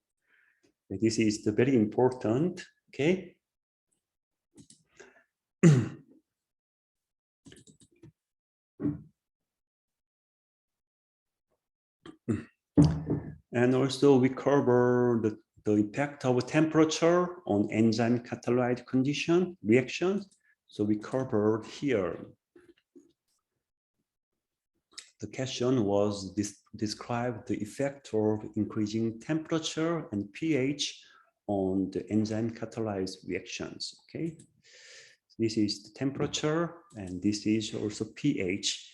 And this is the very important. Okay. And also we cover the impact of temperature on enzyme catalytic condition reactions. So we covered here. The question was describe the effect of increasing temperature and pH on the enzyme catalyzed reactions. Okay, this is the temperature and this is also pH.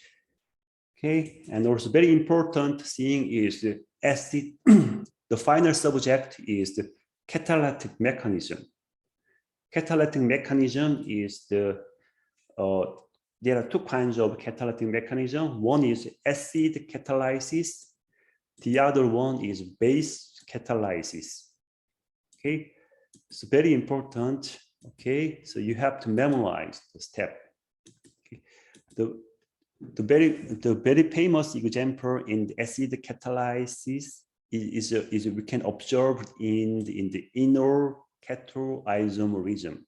Okay, and also very important thing is the acid. The final subject is the catalytic mechanism. Catalytic mechanism is there are two kinds of catalytic mechanism. One is acid catalysis. The other one is base catalysis. Okay, it's very important. Okay, so you have to memorize the step. Okay. The very famous example in the acid catalysis is we can observe in the inner kettle isomerism,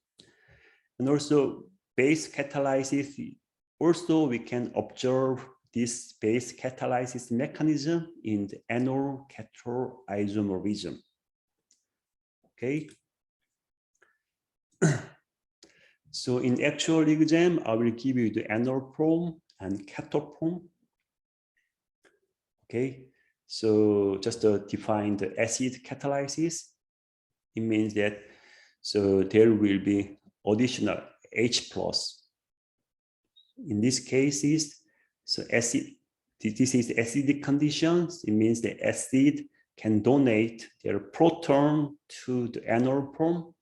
and also base catalysis. Also, we can observe this base catalysis mechanism in the annual kettle isomerism. Okay. So in actual exam, I will give you the annual form and kettle form. Okay. So just to define the acid catalysis, it means that so there will be additional H plus. In these cases, so acid, this is acidic conditions. It means the acid can donate their proton to the anode form.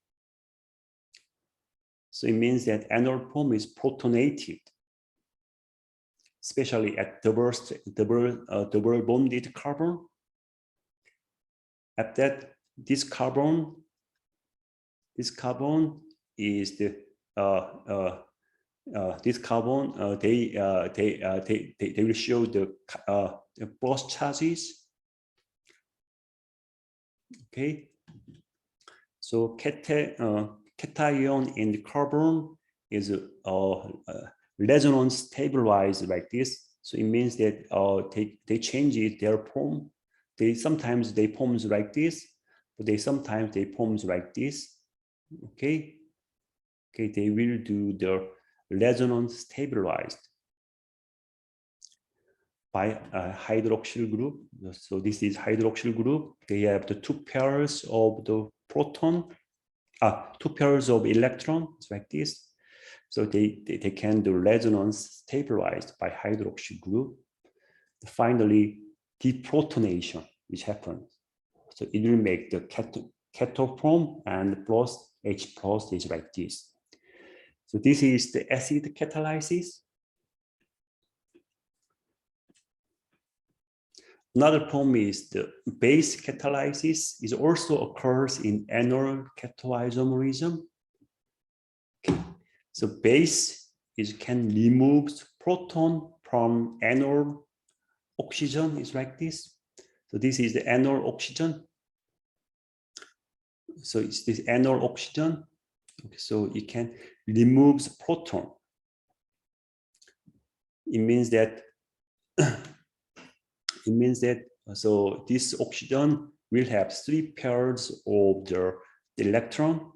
So it means that anode form is protonated, especially at double bonded carbon. At that, this carbon is the this carbon. They will show the plus charges. Okay, so cation in the carbon is resonance stabilized like this. So it means that they change their form. Sometimes they forms like this, but sometimes they forms like this. Okay, they will do the resonance stabilized by a hydroxyl group. So this is hydroxyl group. They have the 2 pairs of the proton, 2 pairs of electrons like this. So they can do resonance stabilized by hydroxyl group. Finally, deprotonation, which happens. So it will make the ketone form, and plus H plus is like this. So this is the acid catalysis. Another form is the base catalysis. It also occurs in anode ketoisomerism. Okay. So base can remove proton from anode oxygen is like this. So this is the anode oxygen. So it's this anode oxygen. Okay, so it can remove proton. It means that so this oxygen will have 3 pairs of the electron.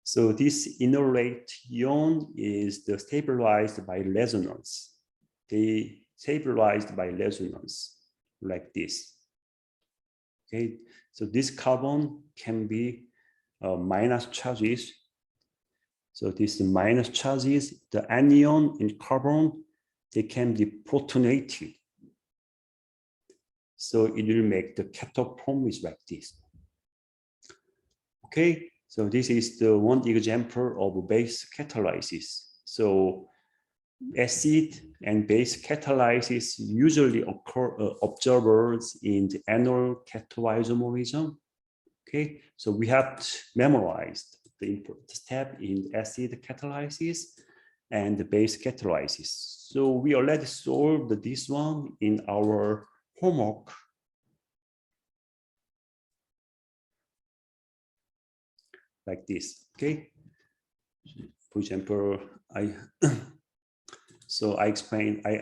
So this inert ion is stabilized by resonance. They stabilized by resonance like this. Okay, so this carbon can be minus charges. So this minus charges, the anion in carbon, they can be protonated. So it will make the ketone form is like this. Okay, so this is the one example of base catalysis. So acid and base catalysis usually occur observed in the anode ketoisomerism. Okay, so we have memorized the important step in acid catalysis and the base catalysis. So we already solved this one in our homework. Like this, okay? For example, I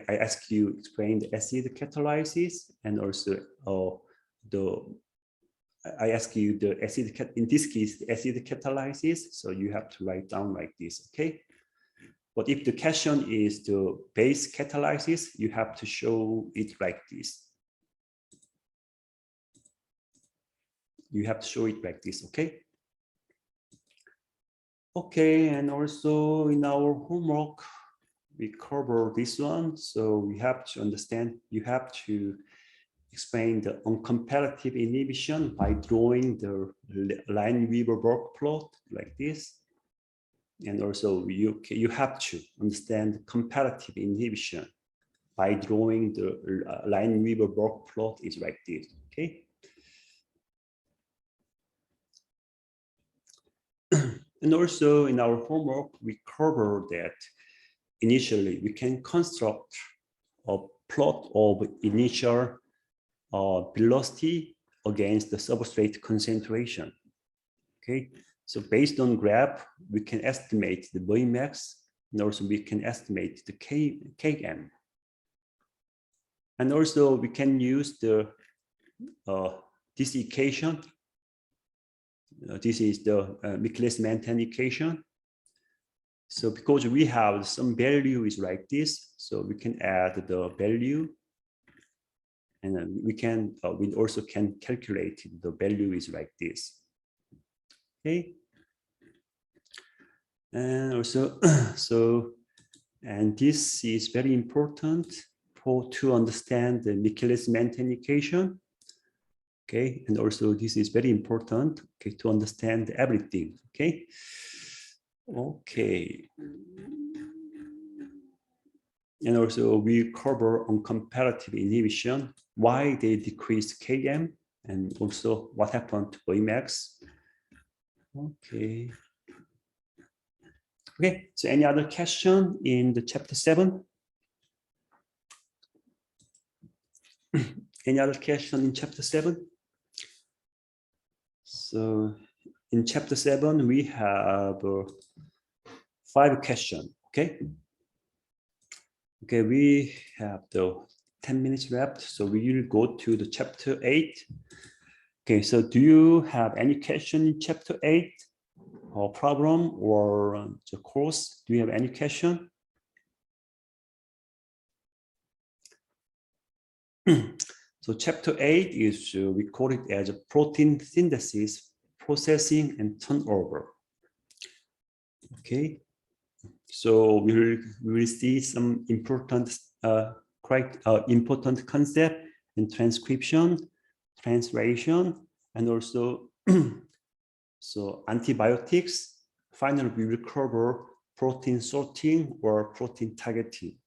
ask you explain the acid catalysis, and also I ask you the acid, in this case, the acid catalysis. So you have to write down like this, okay? But if the question is the base catalysis, you have to show it like this. You have to show it like this, okay? Okay, and also in our homework, we cover this one. So we have to understand, you have to explain the uncomparative inhibition by drawing the Lineweaver-Burke plot like this. And also you have to understand comparative inhibition by drawing the Lineweaver-Burke plot is like this, okay? And also in our homework, we cover that initially we can construct a plot of initial velocity against the substrate concentration. Okay, so based on graph, we can estimate the Vmax, and also we can estimate the Km. And also we can use the this equation. This is the Michaelis-Menten equation. So because we have some value is like this, so we can add the value. And we also can calculate the value is like this. Okay. And also, and this is very important to understand the Michaelis-Menten equation. Okay, and also this is very important, okay, to understand everything. Okay. Okay. And also we cover on comparative inhibition, why they decreased Km, and also what happened to Emax. Okay. Okay, so any other question in the chapter 7? Any other question in chapter 7? So in chapter 7, we have 5 questions, okay? Okay, we have the 10 minutes left, so we will go to the chapter 8. Okay, so do you have any question in chapter 8? Or problem or the course? Do you have any question? So chapter 8 is we call it as a protein synthesis, processing, and turnover. Okay, so we will see some important important concept in transcription, translation, and also so antibiotics. Finally, we will cover protein sorting or protein targeting.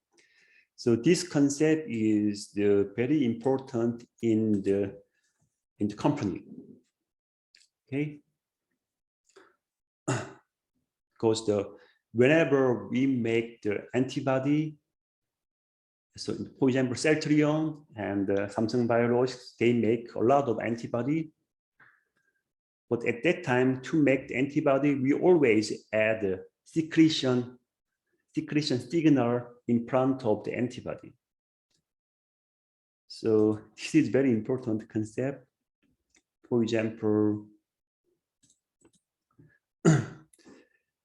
So this concept is very important in the company. Okay, because whenever we make the antibody, so for example, Celltrion and Samsung Biologics, they make a lot of antibody. But at that time, to make the antibody, we always add a secretion signal in front of the antibody. So this is very important concept. For example,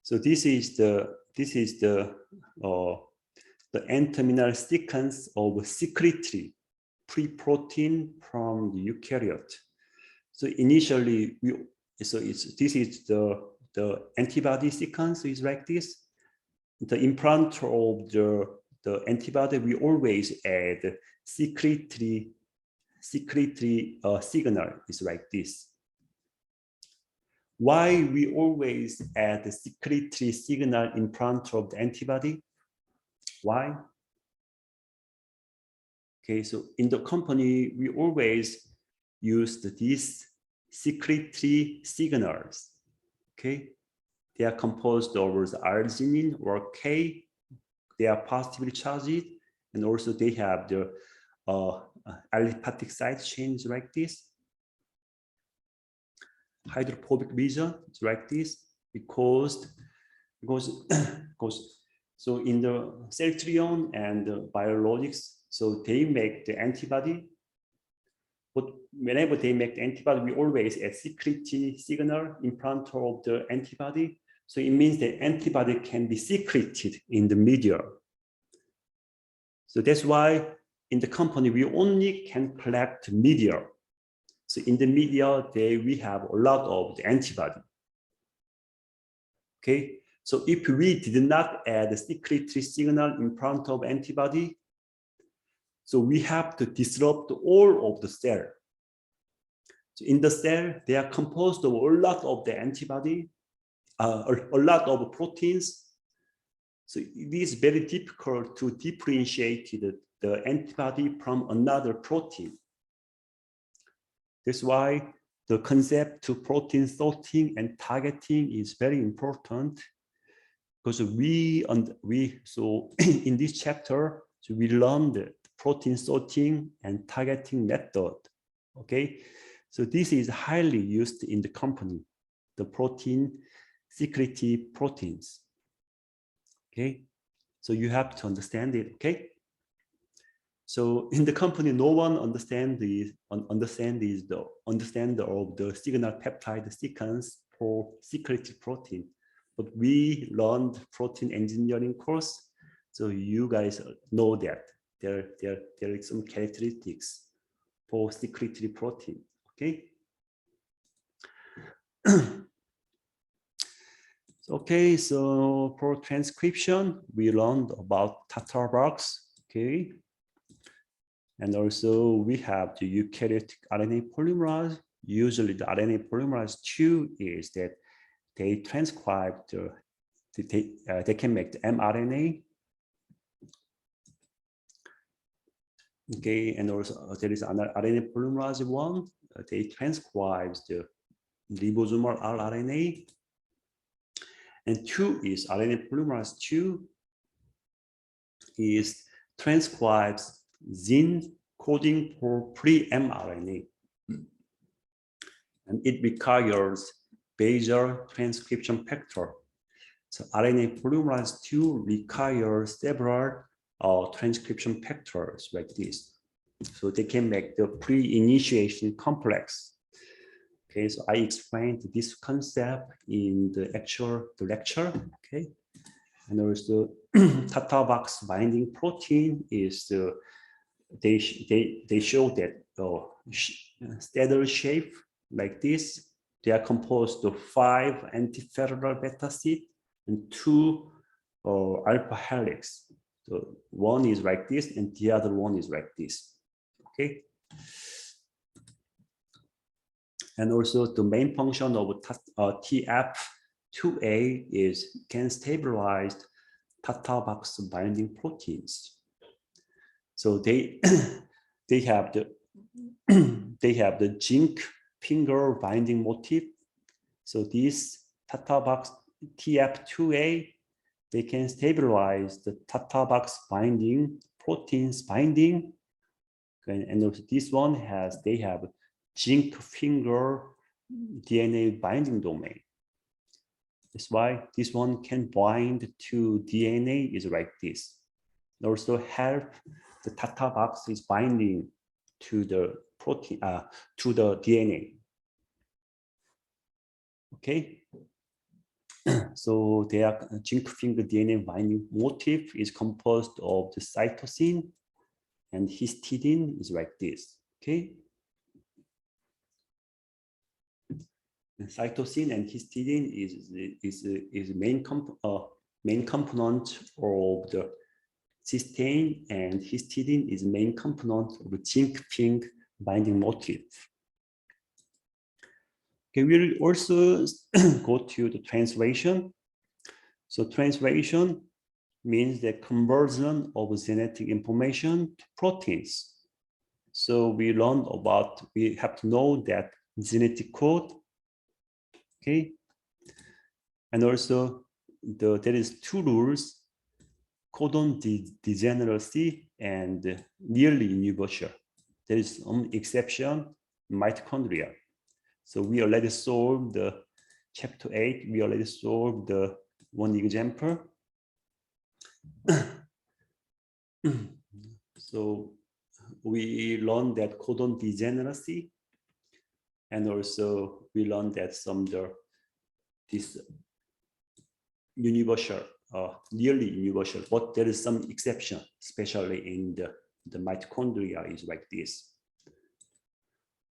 so this is the N-terminal sequence of secretory pre-protein from the eukaryote. So initially, this is the antibody sequence is like this. The implant of the antibody, we always add secretory signal is like this. Why we always add the secretory signal in front of the antibody? Why? Okay, so in the company, we always use these secretory signals. Okay, they are composed of arginine or K. They are positively charged, and also they have the aliphatic side chains like this. Hydrophobic region is like this because so in the Celltrion and the biologics, so they make the antibody. But whenever they make the antibody, we always add secretory signal in front of the antibody. So it means the antibody can be secreted in the media. So that's why in the company, we only can collect media. So in the media, we have a lot of the antibody. Okay, so if we did not add a secretory signal in front of antibody, so we have to disrupt all of the cell. So in the cell, they are composed of a lot of the antibody, a lot of proteins. So it is very difficult to differentiate the antibody from another protein. That's why the concept to protein sorting and targeting is very important, because so in this chapter, so we learned the protein sorting and targeting method. Okay, so this is highly used in the company, the protein secretory proteins. Okay, so you have to understand it. Okay, so in the company, no one understand the signal peptide sequence for secretory protein, but we learned protein engineering course, so you guys know that there is some characteristics for secretory protein. Okay. Okay, so for transcription, we learned about Tata box. Okay. And also we have the eukaryotic RNA polymerase. Usually the RNA polymerase 2 is that they transcribe they can make the mRNA. Okay, and also there is another RNA polymerase 1. They transcribe the ribosomal rRNA. And 2 is RNA polymerase 2 is transcribes gene coding for pre-mRNA. And it requires basal transcription factor. So RNA polymerase 2 requires several transcription factors like this. So they can make the pre-initiation complex. Okay, so I explained this concept in the lecture. Okay, and also Tata box binding protein is they show that stator shape like this. They are composed of 5 antiferrous beta sheet and 2 alpha helix. So one is like this and the other one is like this. Okay. And also the main function of TF2A is can stabilize Tata box binding proteins. So they have the zinc finger binding motif. So this Tata box TF2A, they can stabilize the Tata box binding proteins binding. And also this one they have zinc finger DNA binding domain. That's why this one can bind to DNA is like this. And also help the Tata box is binding to the protein to the DNA. Okay. So their zinc finger DNA binding motif is composed of the cytosine and histidine is like this. Okay. And cytosine and histidine is main component of the cysteine, and histidine is main component of the zinc finger binding motif. Okay, we'll also go to the translation. So translation means the conversion of genetic information to proteins. So we have to know that genetic code. Okay, and also there is 2 rules: codon degeneracy and nearly universal. There is some exception, mitochondria. So we already solved the chapter 8. We already solved the one example. So we learned that codon degeneracy, and also we learned that this universal, nearly universal, but there is some exception, especially in the mitochondria is like this.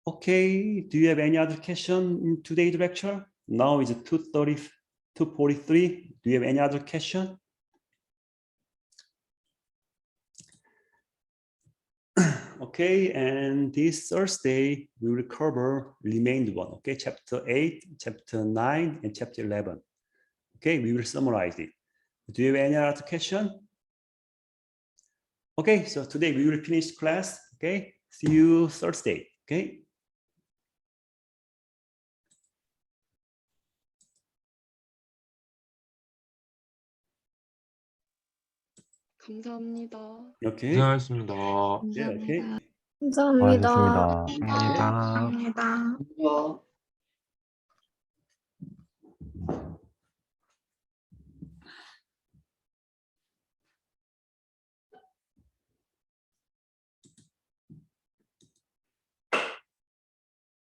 Okay, do you have any other question in today's lecture? Now is 2:30, 2:43. Do you have any other question? Okay, and this Thursday we will cover remaining one. Okay, chapter 8, chapter 9, and chapter 11. Okay, we will summarize it. Do you have any other question? Okay, so today we will finish class. Okay, see you Thursday. Okay. 감사합니다. Okay. 고생하셨습니다. Yeah, okay. 감사합니다. 고맙습니다. 감사합니다. 감사합니다.